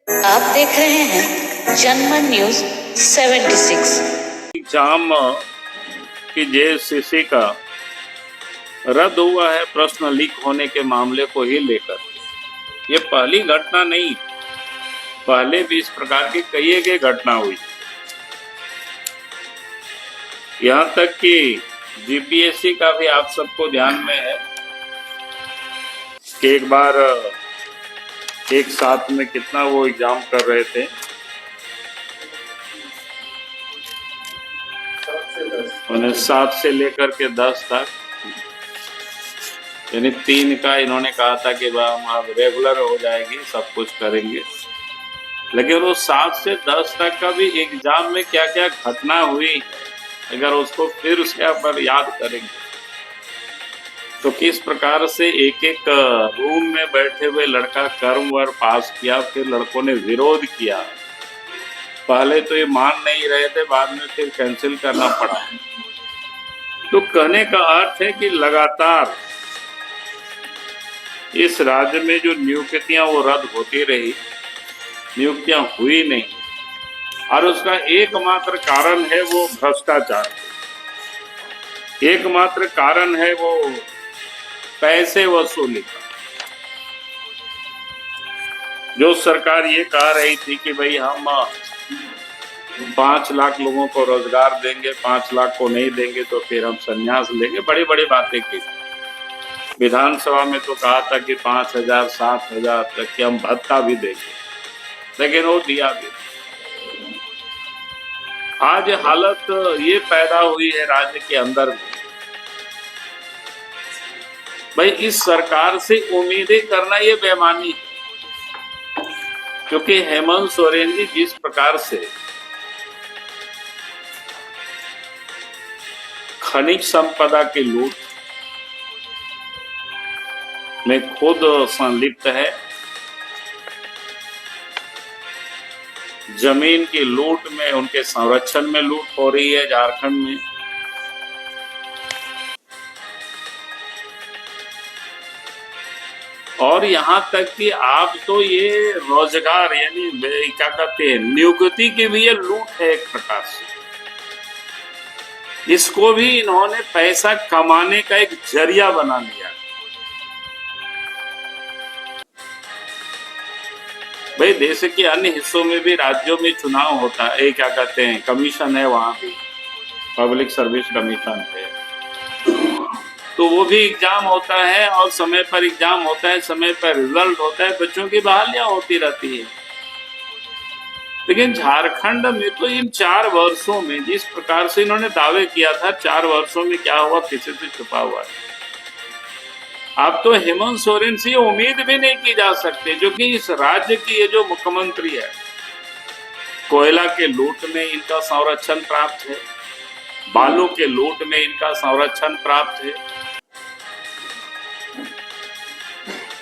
आप देख रहे हैं जनमन न्यूज 76। एग्जाम की जेएससीसी का रद्द हुआ है प्रश्न लीक होने के मामले को ही लेकर। ये पहली घटना नहीं, पहले भी इस प्रकार की कई एक घटना हुई। यहाँ तक कि जीपीएससी का भी आप सबको ध्यान में है कि एक बार एक साथ में कितना वो एग्जाम कर रहे थे, 7 से लेकर के 10 तक, यानी 3 का इन्होंने कहा था कि हम अब रेगुलर हो जाएगी, सब कुछ करेंगे। लेकिन वो 7 से 10 तक का भी एग्जाम में क्या क्या घटना हुई, अगर उसको फिर से आप याद करेंगे तो किस प्रकार से एक एक रूम में बैठे हुए लड़का कर्म वर पास किया, फिर लड़कों ने विरोध किया। पहले तो ये मान नहीं रहे थे, बाद में फिर कैंसिल करना पड़ा। तो कहने का अर्थ है कि लगातार इस राज्य में जो नियुक्तियां वो रद्द होती रही, नियुक्तियां हुई नहीं, और उसका एकमात्र कारण है वो भ्रष्टाचार, एकमात्र कारण है वो पैसे वसूली का। जो सरकार ये कह रही थी कि भाई हम 5 लाख लोगों को रोजगार देंगे, 5 लाख को नहीं देंगे तो फिर हम संन्यास लेंगे, बड़ी बड़ी बातें की। विधानसभा में तो कहा था कि 5,000 7,000 तक की हम भत्ता भी देंगे, लेकिन वो दिया भी। आज हालत ये पैदा हुई है राज्य के अंदर में, भाई इस सरकार से उम्मीदें करना ये बेईमानी है। क्योंकि हेमंत सोरेन जी जिस प्रकार से खनिज संपदा की लूट में खुद संलिप्त है, जमीन की लूट में, उनके संरक्षण में लूट हो रही है झारखंड में, और यहाँ तक कि आप तो ये रोजगार यानी क्या कहते हैं नियुक्ति की भी ये लूट है एक प्रकार से। इसको भी इन्होंने पैसा कमाने का एक जरिया बना लिया। भाई देश के अन्य हिस्सों में भी, राज्यों में चुनाव होता है, क्या कहते हैं कमीशन है, वहां भी पब्लिक सर्विस कमीशन है, तो वो भी एग्जाम होता है और समय पर एग्जाम होता है, समय पर रिजल्ट होता है, बच्चों की बहालियां होती रहती है। लेकिन झारखंड में तो इन 4 वर्षों में जिस प्रकार से इन्होंने दावे किया था, 4 वर्षों में क्या हुआ किसी से छुपा हुआ है। अब तो हेमंत सोरेन से उम्मीद भी नहीं की जा सकती, जो कि इस राज्य की ये जो मुख्यमंत्री है, कोयला के लूट में इनका संरक्षण प्राप्त है, बालू के लूट में इनका संरक्षण प्राप्त है,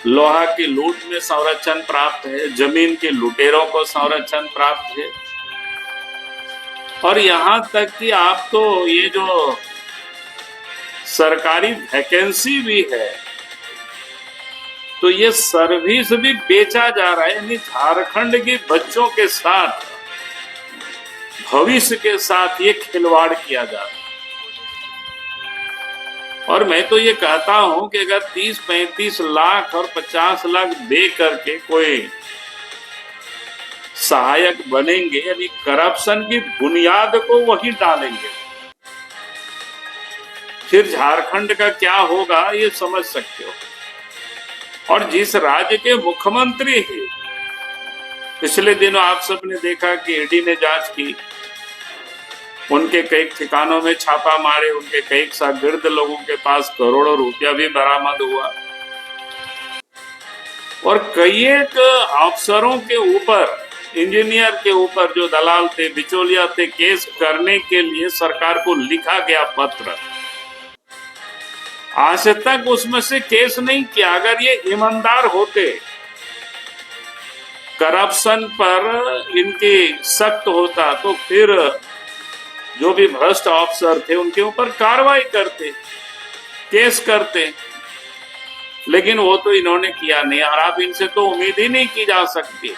लोहा की लूट में संरक्षण प्राप्त है, जमीन के लुटेरों को संरक्षण प्राप्त है, और यहां तक कि आप तो ये जो सरकारी वैकेंसी भी है, तो ये सर्विस भी बेचा जा रहा है, यानी झारखंड के बच्चों के साथ, भविष्य के साथ ये खिलवाड़ किया जा रहा है। और मैं तो ये कहता हूं कि अगर 30-35 लाख और 50 लाख दे करके कोई सहायक बनेंगे, यानी करप्शन की बुनियाद को वही डालेंगे, फिर झारखंड का क्या होगा ये समझ सकते हो। और जिस राज्य के मुख्यमंत्री हैं, पिछले दिनों आप सबने देखा कि ईडी ने जांच की, उनके कई ठिकानों में छापा मारे, उनके कई शागिर्द लोगों के पास करोड़ों रुपया भी बरामद हुआ, और कई एक अफसरों के ऊपर, इंजीनियर के ऊपर जो दलाल थे, बिचौलिया थे, केस करने के लिए सरकार को लिखा गया पत्र, आज तक उसमें से केस नहीं किया। अगर ये ईमानदार होते, करप्शन पर इनके सख्त होता, तो फिर जो भी भ्रष्ट अफसर थे उनके ऊपर कार्रवाई करते, केस करते, लेकिन वो तो इन्होंने किया नहीं, और आप इनसे तो उम्मीद ही नहीं की जा सकती।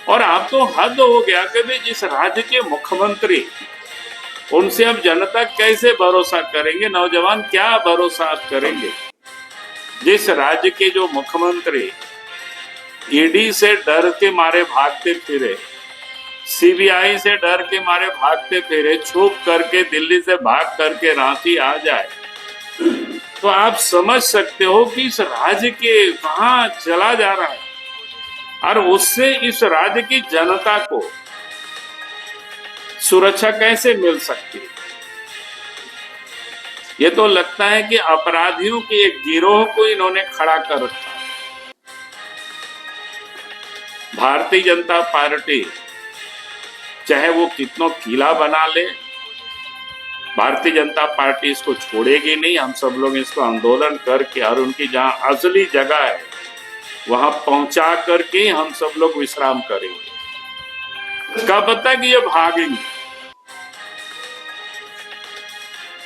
और आप तो हद हो गया कि भी जिस राज्य के मुख्यमंत्री, उनसे अब जनता कैसे भरोसा करेंगे? नौजवान क्या भरोसा आप करेंगे? जिस राज्य के जो मुख्यमंत्री ईडी से डर के मारे भागते फिरे, सीबीआई से डर के मारे भागते फिरे, छुप करके दिल्ली से भाग करके रांची आ जाए, तो आप समझ सकते हो कि इस राज्य के कहां चला जा रहा है और उससे इस राज्य की जनता को सुरक्षा कैसे मिल सकती है। ये तो लगता है कि अपराधियों के एक गिरोह को इन्होंने खड़ा कर रखा। भारतीय जनता पार्टी चाहे वो कितना किला बना ले, भारतीय जनता पार्टी इसको छोड़ेगी नहीं। हम सब लोग इसको आंदोलन करके और उनकी जहां असली जगह है वहां पहुंचा करके हम सब लोग विश्राम करेंगे। क्या पता कि ये भागेंगे।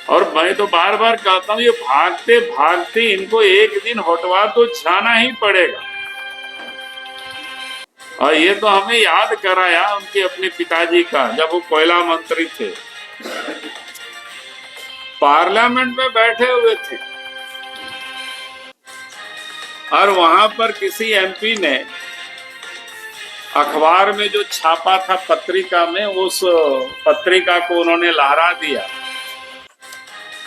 और मैं तो बार बार कहता हूं, ये भागते भागते इनको एक दिन हटवा तो जाना ही पड़ेगा। और ये तो हमें याद कराया उनके अपने पिताजी का, जब वो कोयला मंत्री थे, पार्लियामेंट में बैठे हुए थे और वहां पर किसी एमपी ने अखबार में जो छापा था पत्रिका में, उस पत्रिका को उन्होंने लहरा दिया।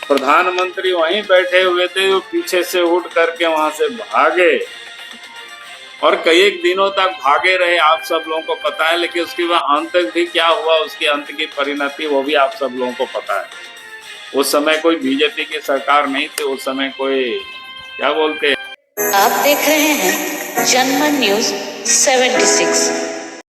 प्रधानमंत्री वहीं बैठे हुए थे, वो पीछे से उठ करके वहां से भागे और कई एक दिनों तक भागे रहे, आप सब लोगों को पता है। लेकिन उसके बाद अंत भी क्या हुआ, उसकी अंत की परिणति वो भी आप सब लोगों को पता है। उस समय कोई बीजेपी की सरकार नहीं थी, उस समय कोई क्या बोलते हैं। आप देख रहे हैं जनमन न्यूज 76।